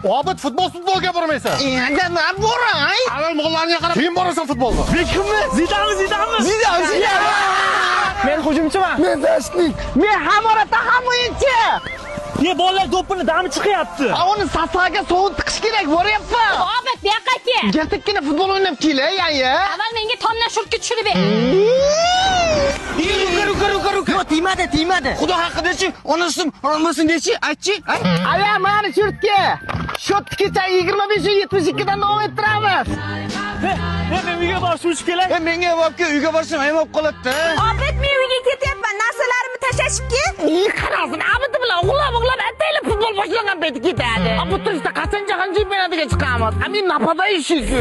Obid futbolga bormaysan. Endi men boray. Avval mollarga qarab, keyin borasan futbolga. Kimmi? Zidan. Men hujumchiman. Men защитник. Men ham orada ham o'yinchi. Ne bolalar do'ppini dami chiqyapti. Uni sasaga sovun tiqish kerak, boryapman. Obid, bu yoqqa kel. Geltikkina futbol o'ynab kelay, aya. Avval menga tomdan shurtga tushirib ber. Yo'q, tegmadi. Xudo haqidachi, onasi olmasin dechi, aytchi. Aya, mani shurtga. Shotgacha 25-72 dan davom ettiramiz. Men uyga borishim kerak. Menga babga uyga borsam ham olib qoladi. Obid, men uyga ketyapman. Narsalarimni tashlashib kel. Qarasin, Obid bilan uxlab attayli futbol boshlangan payti ketadi. Bu turishda qachon jahon chempionatiga chiqamiz? Amin napadayshiku.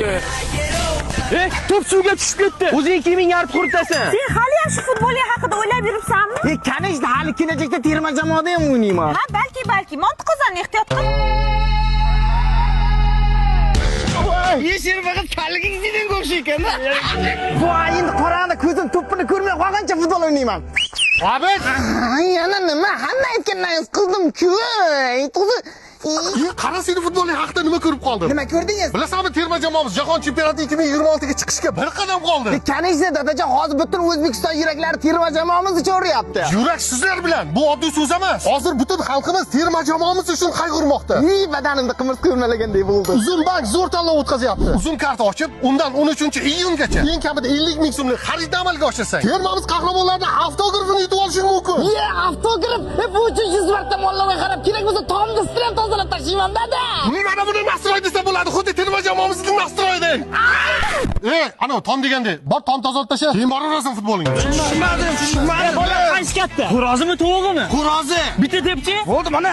Top suvga tushib ketdi. O'zing kiming yarib quritasan? Sen hali ham shu futbolga haqida o'ylab yuribsanmi? Kanishda hali kelajakda terma jamoada ham o'ynayman. Ha, balki. Mantiqozani ehtiyot qil. Yeshir faqat kalligingizdan ko'rish ekan-da. Voy, endi qorangda ko'zim to'pini ko'rmay qolgancha futbol o'ynayman. Obid, Yana nima? Hamma aytgandan qildim-ku. qara seni futbol haqida nima ko'rib qoldim? Nima ko'rdingiz? Bilasanmi, terma jamoamiz Jahon chempionati 2026 ga chiqishga bir qadam qoldi. Kanishda dadajon, hozir butun O'zbekiston yuraklari terma jamoamiz uchun uryapti. Yurak sizlar bilan bu oddiy so'z emas. Hozir butun xalqimiz terma jamoamiz uchun qayg'urmoqda. Badanimda qimiz ko'rmalaganday bo'ldi. Uzun bank zo'r tanlov o'tkazyapti. Uzun kart ochib, undan 13-iyungacha eng kamida 50 ming so'mlik xaridni amalga oshirsang, termamiz qahramonlarining avtografini yutib olishing mumkin. Avtograf, bu 300 marta mollarga qarab, kerak bo'lsa tomni strem tozalab tashlayman dada. Mana buni nastroy desa bo'ladi, xuddi terma jamoamizning nastroyidek. Ana tom deganda, bor tom tozalab tasha, keyin boraversan futbolingga. Tushunmadim. Bola qancha katta? Xo'rozimi, to'g'imi? Xo'rozi. Bitta debchi? Bo'ldi mana.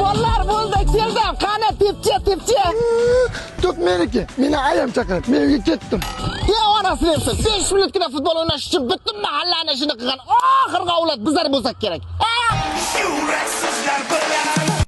Bollar bo'ldi, keldim. Qani tepchi. To'p meniki. Meni ayam chaqirib, men uyga ketdim. Onasi debsiz. 5 minutgina futbol o'ynash uchun butun mahallani ishini qilgan oxirgi avlod bizlar bo'lsak kerak. Yuraksizlar bilan